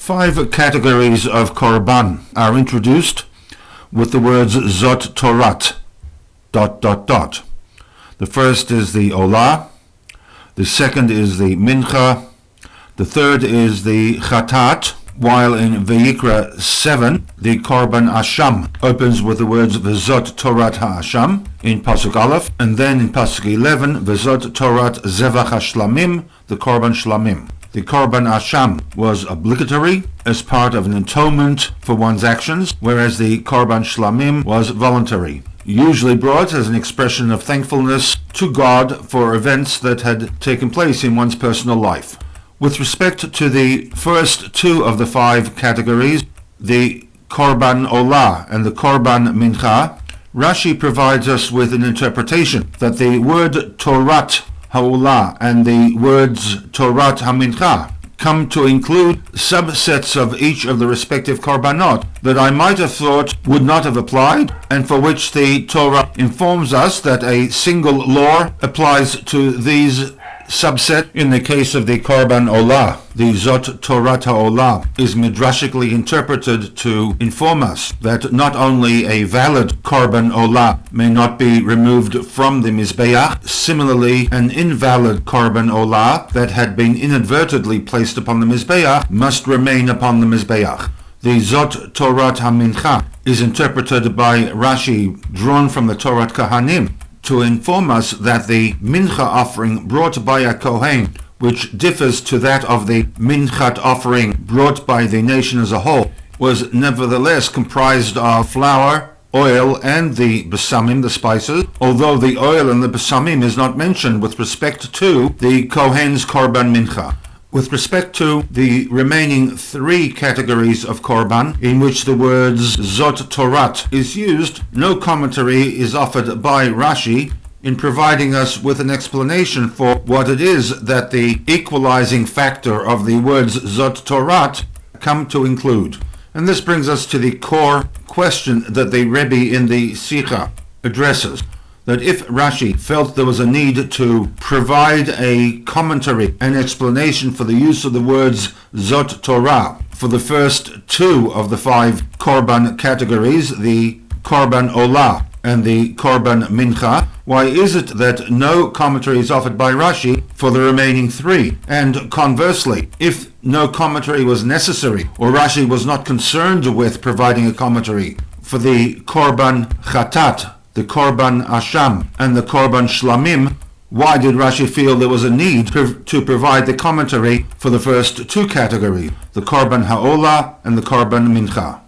5 categories of korban are introduced with the words Zot Torat ... The first is the Olah, the second is the Mincha, the third is the Chatat, while in Vayikra 7, the Korban Asham opens with the words V'zot Torat HaAsham in Pasuk Aleph, and then in Pasuk 11, V'zot Torat Zevach HaShlamim, the Korban Shlamim. The Korban Asham was obligatory as part of an atonement for one's actions, whereas the Korban Shlamim was voluntary, usually brought as an expression of thankfulness to God for events that had taken place in one's personal life. With respect to the first 2 of the 5 categories, the Korban Olah and the Korban Mincha, Rashi provides us with an interpretation that the word Torat HaOlah and the words Torat HaMincha come to include subsets of each of the respective korbanot that I might have thought would not have applied, and for which the Torah informs us that a single law applies to these subset. In the case of the Korban Olah, the Zot Torat HaOlah is midrashically interpreted to inform us that not only a valid Korban Olah may not be removed from the Mizbeach, similarly an invalid Korban Olah that had been inadvertently placed upon the Mizbeach must remain upon the Mizbeach. The Zot Torat HaMincha is interpreted by Rashi, drawn from the Torat Kahanim, to inform us that the mincha offering brought by a Kohen, which differs to that of the minchat offering brought by the nation as a whole, was nevertheless comprised of flour, oil, and the besamim, the spices, although the oil and the besamim is not mentioned with respect to the Kohen's korban mincha. With respect to the remaining 3 categories of korban in which the words Zot Torat is used, no commentary is offered by Rashi in providing us with an explanation for what it is that the equalizing factor of the words Zot Torat come to include. And this brings us to the core question that the Rebbe in the SICHAH addresses, that if Rashi felt there was a need to provide a commentary, an explanation for the use of the words Zot Torah for the first 2 of the 5 korban categories, the Korban Olah and the Korban Mincha, why is it that no commentary is offered by Rashi for the remaining 3? And conversely, if no commentary was necessary, or Rashi was not concerned with providing a commentary for the Korban Chatat, the Korban Asham, and the Korban Shlamim, why did Rashi feel there was a need to provide the commentary for the first 2 categories, the Korban HaOlah and the Korban Mincha?